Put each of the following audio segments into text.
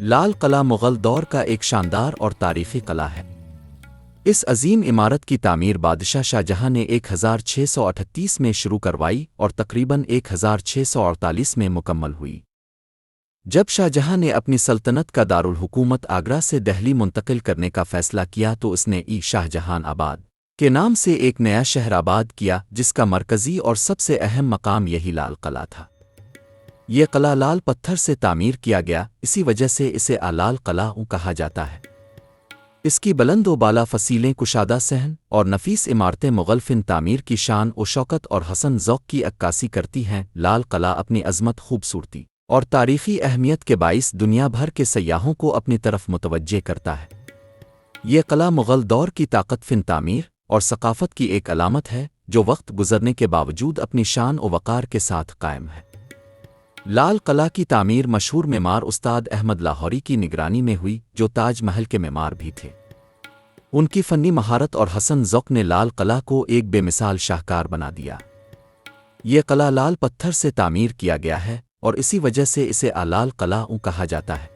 لال قلعہ مغل دور کا ایک شاندار اور تاریخی قلعہ ہے۔ اس عظیم عمارت کی تعمیر بادشاہ شاہ جہاں نے 1638 میں شروع کروائی اور تقریباً 1648 میں مکمل ہوئی۔ جب شاہ جہاں نے اپنی سلطنت کا دارالحکومت آگرہ سے دہلی منتقل کرنے کا فیصلہ کیا تو اس نے شاہ جہان آباد کے نام سے ایک نیا شہر آباد کیا، جس کا مرکزی اور سب سے اہم مقام یہی لال قلعہ تھا۔ یہ قلعہ لال پتھر سے تعمیر کیا گیا، اسی وجہ سے اسے لال قلعہ کہا جاتا ہے۔ اس کی بلند و بالا فصیلیں، کشادہ صحن اور نفیس عمارتیں مغل فن تعمیر کی شان و شوکت اور حسن ذوق کی عکاسی کرتی ہیں۔ لال قلعہ اپنی عظمت، خوبصورتی اور تاریخی اہمیت کے باعث دنیا بھر کے سیاحوں کو اپنی طرف متوجہ کرتا ہے۔ یہ قلعہ مغل دور کی طاقت، فن تعمیر اور ثقافت کی ایک علامت ہے، جو وقت گزرنے کے باوجود اپنی شان و وقار کے ساتھ قائم ہے۔ لال قلعہ کی تعمیر مشہور معمار استاد احمد لاہوری کی نگرانی میں ہوئی، جو تاج محل کے معمار بھی تھے۔ ان کی فنی مہارت اور حسن ذوق نے لال قلعہ کو ایک بے مثال شاہکار بنا دیا۔ یہ قلعہ لال پتھر سے تعمیر کیا گیا ہے اور اسی وجہ سے اسے لال قلعہ کہا جاتا ہے۔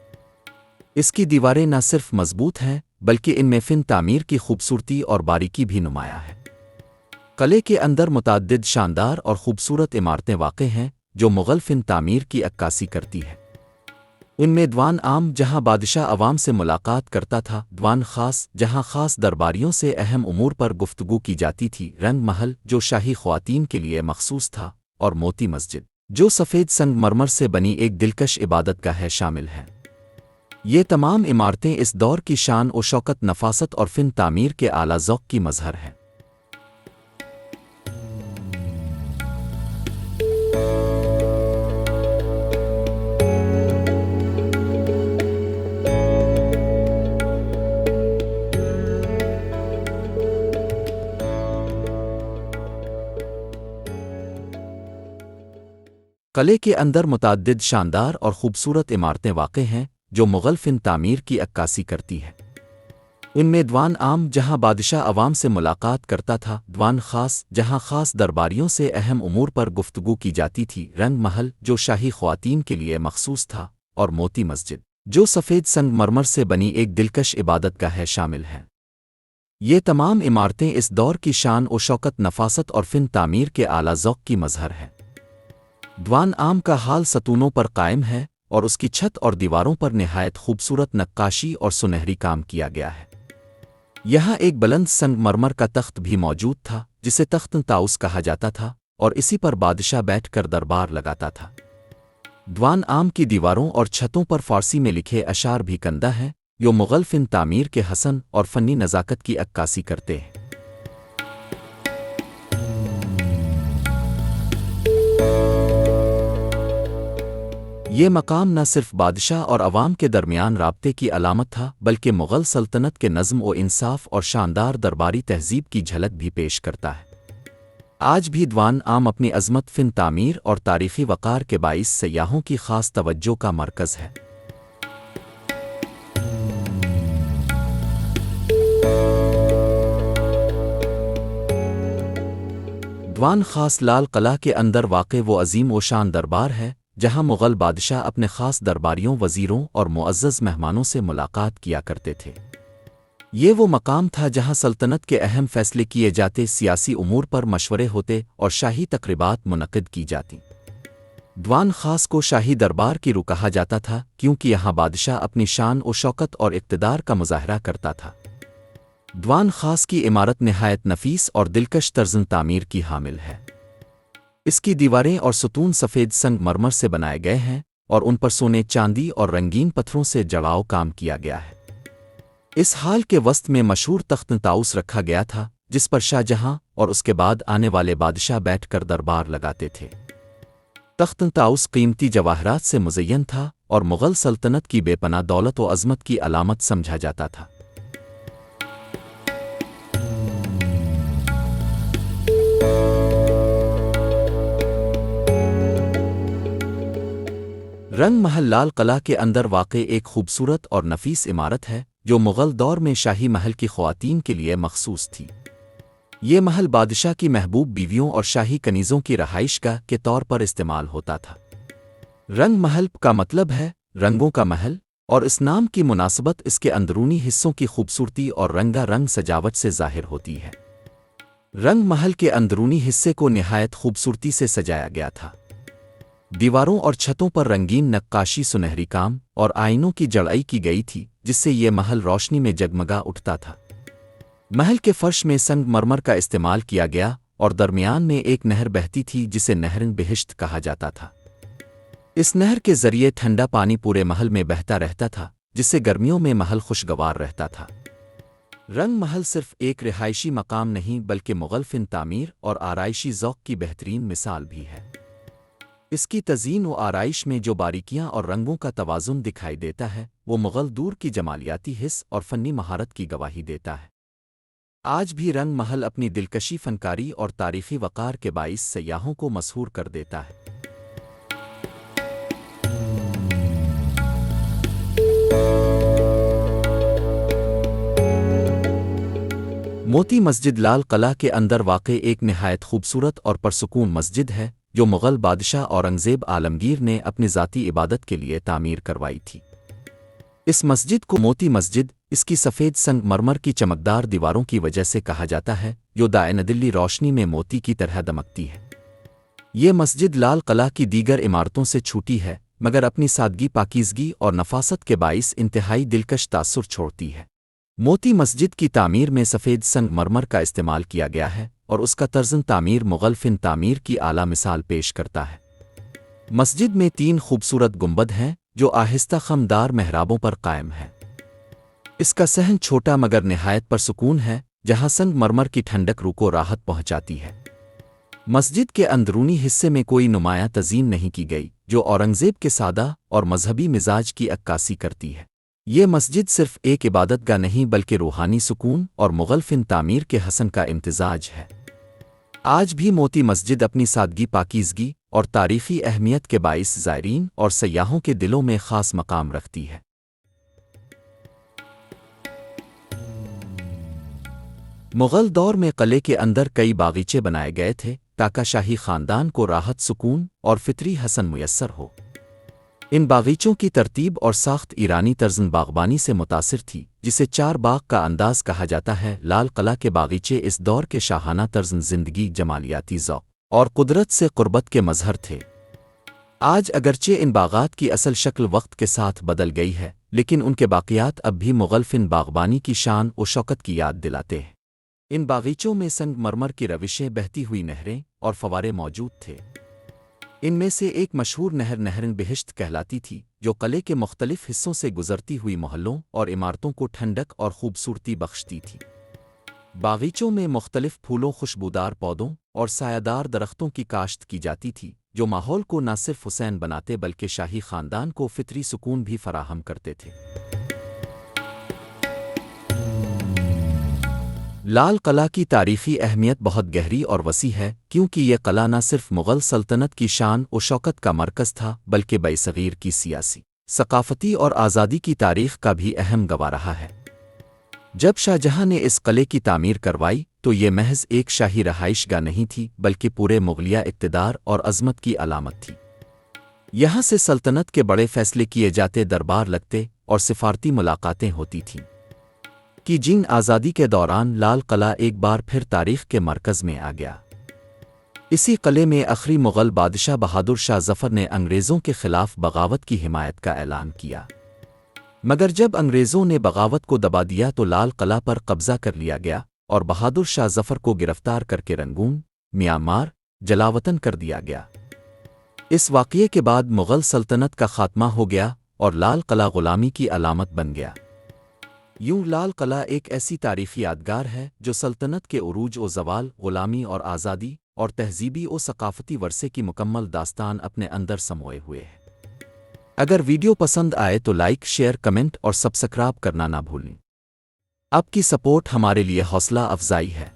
اس کی دیواریں نہ صرف مضبوط ہیں بلکہ ان میں فن تعمیر کی خوبصورتی اور باریکی بھی نمایاں ہے۔ قلعے کے اندر متعدد شاندار اور خوبصورت عمارتیں واقع ہیں جو مغل فن تعمیر کی عکاسی کرتی ہے۔ ان میں دیوان عام، جہاں بادشاہ عوام سے ملاقات کرتا تھا، دیوان خاص، جہاں خاص درباریوں سے اہم امور پر گفتگو کی جاتی تھی، رنگ محل، جو شاہی خواتین کے لیے مخصوص تھا، اور موتی مسجد، جو سفید سنگ مرمر سے بنی ایک دلکش عبادت گاہ شامل ہے۔ یہ تمام عمارتیں اس دور کی شان و شوکت، نفاست اور فن تعمیر کے اعلیٰ ذوق کی مظہر ہیں۔ قلعے کے اندر متعدد شاندار اور خوبصورت عمارتیں واقع ہیں جو مغل فن تعمیر کی عکاسی کرتی ہے۔ ان میں دیوان عام، جہاں بادشاہ عوام سے ملاقات کرتا تھا، دیوان خاص، جہاں خاص درباریوں سے اہم امور پر گفتگو کی جاتی تھی، رنگ محل، جو شاہی خواتین کے لیے مخصوص تھا، اور موتی مسجد، جو سفید سنگ مرمر سے بنی ایک دلکش عبادت گاہ شامل ہے۔ یہ تمام عمارتیں اس دور کی شان و شوکت، نفاست اور فن تعمیر کے اعلیٰ ذوق کی مظہر ہیں۔ دیوان عام کا حال ستونوں پر قائم ہے اور اس کی چھت اور دیواروں پر نہایت خوبصورت نقاشی اور سنہری کام کیا گیا ہے۔ یہاں ایک بلند سنگ مرمر کا تخت بھی موجود تھا جسے تخت طاؤس کہا جاتا تھا، اور اسی پر بادشاہ بیٹھ کر دربار لگاتا تھا۔ دیوان عام کی دیواروں اور چھتوں پر فارسی میں لکھے اشعار بھی کندہ ہیں، جو مغل فن تعمیر کے حسن اور فنی نزاکت کی عکاسی کرتے ہیں۔ یہ مقام نہ صرف بادشاہ اور عوام کے درمیان رابطے کی علامت تھا بلکہ مغل سلطنت کے نظم و انصاف اور شاندار درباری تہذیب کی جھلک بھی پیش کرتا ہے۔ آج بھی دیوان عام اپنی عظمت، فن تعمیر اور تاریخی وقار کے باعث سیاحوں کی خاص توجہ کا مرکز ہے۔ دیوان خاص لال قلعہ کے اندر واقع وہ عظیم و شان دربار ہے جہاں مغل بادشاہ اپنے خاص درباریوں، وزیروں اور معزز مہمانوں سے ملاقات کیا کرتے تھے۔ یہ وہ مقام تھا جہاں سلطنت کے اہم فیصلے کیے جاتے، سیاسی امور پر مشورے ہوتے اور شاہی تقریبات منعقد کی جاتی۔ دیوان خاص کو شاہی دربار کی روح کہا جاتا تھا کیونکہ یہاں بادشاہ اپنی شان و شوکت اور اقتدار کا مظاہرہ کرتا تھا۔ دیوان خاص کی عمارت نہایت نفیس اور دلکش طرز تعمیر کی حامل ہے۔ اس کی دیواریں اور ستون سفید سنگ مرمر سے بنائے گئے ہیں اور ان پر سونے، چاندی اور رنگین پتھروں سے جڑاؤ کام کیا گیا ہے۔ اس حال کے وسط میں مشہور تخت طاؤس رکھا گیا تھا جس پر شاہ جہاں اور اس کے بعد آنے والے بادشاہ بیٹھ کر دربار لگاتے تھے۔ تخت طاؤس قیمتی جواہرات سے مزین تھا اور مغل سلطنت کی بے پناہ دولت و عظمت کی علامت سمجھا جاتا تھا۔ رنگ محل لال قلعہ کے اندر واقع ایک خوبصورت اور نفیس عمارت ہے جو مغل دور میں شاہی محل کی خواتین کے لیے مخصوص تھی۔ یہ محل بادشاہ کی محبوب بیویوں اور شاہی کنیزوں کی رہائش گاہ کے طور پر استعمال ہوتا تھا۔ رنگ محل کا مطلب ہے رنگوں کا محل، اور اس نام کی مناسبت اس کے اندرونی حصوں کی خوبصورتی اور رنگا رنگ سجاوٹ سے ظاہر ہوتی ہے۔ رنگ محل کے اندرونی حصے کو نہایت خوبصورتی سے سجایا گیا تھا۔ دیواروں اور چھتوں پر رنگین نقاشی، سنہری کام اور آئینوں کی جڑائی کی گئی تھی، جس سے یہ محل روشنی میں جگمگا اٹھتا تھا۔ محل کے فرش میں سنگ مرمر کا استعمال کیا گیا اور درمیان میں ایک نہر بہتی تھی جسے نہرن بہشت کہا جاتا تھا۔ اس نہر کے ذریعے ٹھنڈا پانی پورے محل میں بہتا رہتا تھا، جس سے گرمیوں میں محل خوشگوار رہتا تھا۔ رنگ محل صرف ایک رہائشی مقام نہیں بلکہ مغل فن تعمیر اور آرائشی ذوق کی بہترین مثال بھی ہے۔ اس کی تزئین و آرائش میں جو باریکیاں اور رنگوں کا توازن دکھائی دیتا ہے، وہ مغل دور کی جمالیاتی حس اور فنی مہارت کی گواہی دیتا ہے۔ آج بھی رنگ محل اپنی دلکشی، فنکاری اور تاریخی وقار کے باعث سیاحوں کو مسحور کر دیتا ہے۔ موتی مسجد لال قلعہ کے اندر واقع ایک نہایت خوبصورت اور پرسکون مسجد ہے، جو مغل بادشاہ اورنگزیب عالمگیر نے اپنی ذاتی عبادت کے لیے تعمیر کروائی تھی۔ اس مسجد کو موتی مسجد اس کی سفید سنگ مرمر کی چمکدار دیواروں کی وجہ سے کہا جاتا ہے، جو دائیں روشنی میں موتی کی طرح دمکتی ہے۔ یہ مسجد لال قلعہ کی دیگر عمارتوں سے چھوٹی ہے، مگر اپنی سادگی، پاکیزگی اور نفاست کے باعث انتہائی دلکش تاثر چھوڑتی ہے۔ موتی مسجد کی تعمیر میں سفید سنگ مرمر کا استعمال کیا گیا ہے اور اس کا طرزِ تعمیر مغل فن تعمیر کی اعلیٰ مثال پیش کرتا ہے۔ مسجد میں 3 خوبصورت گنبد ہیں جو آہستہ خمدار محرابوں پر قائم ہیں۔ اس کا صحن چھوٹا مگر نہایت پرسکون ہے، جہاں سنگ مرمر کی ٹھنڈک روح کو راحت پہنچاتی ہے۔ مسجد کے اندرونی حصے میں کوئی نمایاں تزئین نہیں کی گئی، جو اورنگزیب کے سادہ اور مذہبی مزاج کی عکاسی کرتی ہے۔ یہ مسجد صرف ایک عبادت گاہ نہیں بلکہ روحانی سکون اور مغل فن تعمیر کے حسن کا امتزاج ہے۔ آج بھی موتی مسجد اپنی سادگی، پاکیزگی اور تاریخی اہمیت کے باعث زائرین اور سیاحوں کے دلوں میں خاص مقام رکھتی ہے۔ مغل دور میں قلعے کے اندر کئی باغیچے بنائے گئے تھے تاکہ شاہی خاندان کو راحت، سکون اور فطری حسن میسر ہو۔ ان باغیچوں کی ترتیب اور ساخت ایرانی طرز باغبانی سے متاثر تھی، جسے 4 باغ کا انداز کہا جاتا ہے۔ لال قلعہ کے باغیچے اس دور کے شاہانہ طرز زندگی، جمالیاتی ذوق اور قدرت سے قربت کے مظہر تھے۔ آج اگرچہ ان باغات کی اصل شکل وقت کے ساتھ بدل گئی ہے، لیکن ان کے باقیات اب بھی مغل فن باغبانی کی شان و شوکت کی یاد دلاتے ہیں۔ ان باغیچوں میں سنگ مرمر کی روشیں، بہتی ہوئی نہریں اور فوارے موجود تھے۔ ان میں سے ایک مشہور نہر نہرن بہشت کہلاتی تھی، جو قلعے کے مختلف حصوں سے گزرتی ہوئی محلوں اور عمارتوں کو ٹھنڈک اور خوبصورتی بخشتی تھی۔ باغیچوں میں مختلف پھولوں، خوشبودار پودوں اور سایہ دار درختوں کی کاشت کی جاتی تھی، جو ماحول کو نہ صرف حسین بناتے بلکہ شاہی خاندان کو فطری سکون بھی فراہم کرتے تھے۔ لال قلعہ کی تاریخی اہمیت بہت گہری اور وسیع ہے، کیونکہ یہ قلعہ نہ صرف مغل سلطنت کی شان و شوکت کا مرکز تھا بلکہ برصغیر کی سیاسی، ثقافتی اور آزادی کی تاریخ کا بھی اہم گواہ رہا ہے۔ جب شاہ جہاں نے اس قلعے کی تعمیر کروائی تو یہ محض ایک شاہی رہائش گاہ نہیں تھی بلکہ پورے مغلیہ اقتدار اور عظمت کی علامت تھی۔ یہاں سے سلطنت کے بڑے فیصلے کیے جاتے، دربار لگتے اور سفارتی ملاقاتیں ہوتی تھیں۔ کی جنگ آزادی کے دوران لال قلعہ ایک بار پھر تاریخ کے مرکز میں آ گیا۔ اسی قلعے میں آخری مغل بادشاہ بہادر شاہ ظفر نے انگریزوں کے خلاف بغاوت کی حمایت کا اعلان کیا، مگر جب انگریزوں نے بغاوت کو دبا دیا تو لال قلعہ پر قبضہ کر لیا گیا اور بہادر شاہ ظفر کو گرفتار کر کے رنگون، میانمار، جلاوطن کر دیا گیا۔ اس واقعے کے بعد مغل سلطنت کا خاتمہ ہو گیا اور لال قلعہ غلامی کی علامت بن گیا۔ یوں لال قلعہ ایک ایسی تاریخی یادگار ہے جو سلطنت کے عروج و زوال، غلامی اور آزادی اور تہذیبی و ثقافتی ورثے کی مکمل داستان اپنے اندر سموئے ہوئے ہے۔ اگر ویڈیو پسند آئے تو لائک، شیئر، کمنٹ اور سبسکرائب کرنا نہ بھولیں۔ آپ کی سپورٹ ہمارے لیے حوصلہ افزائی ہے۔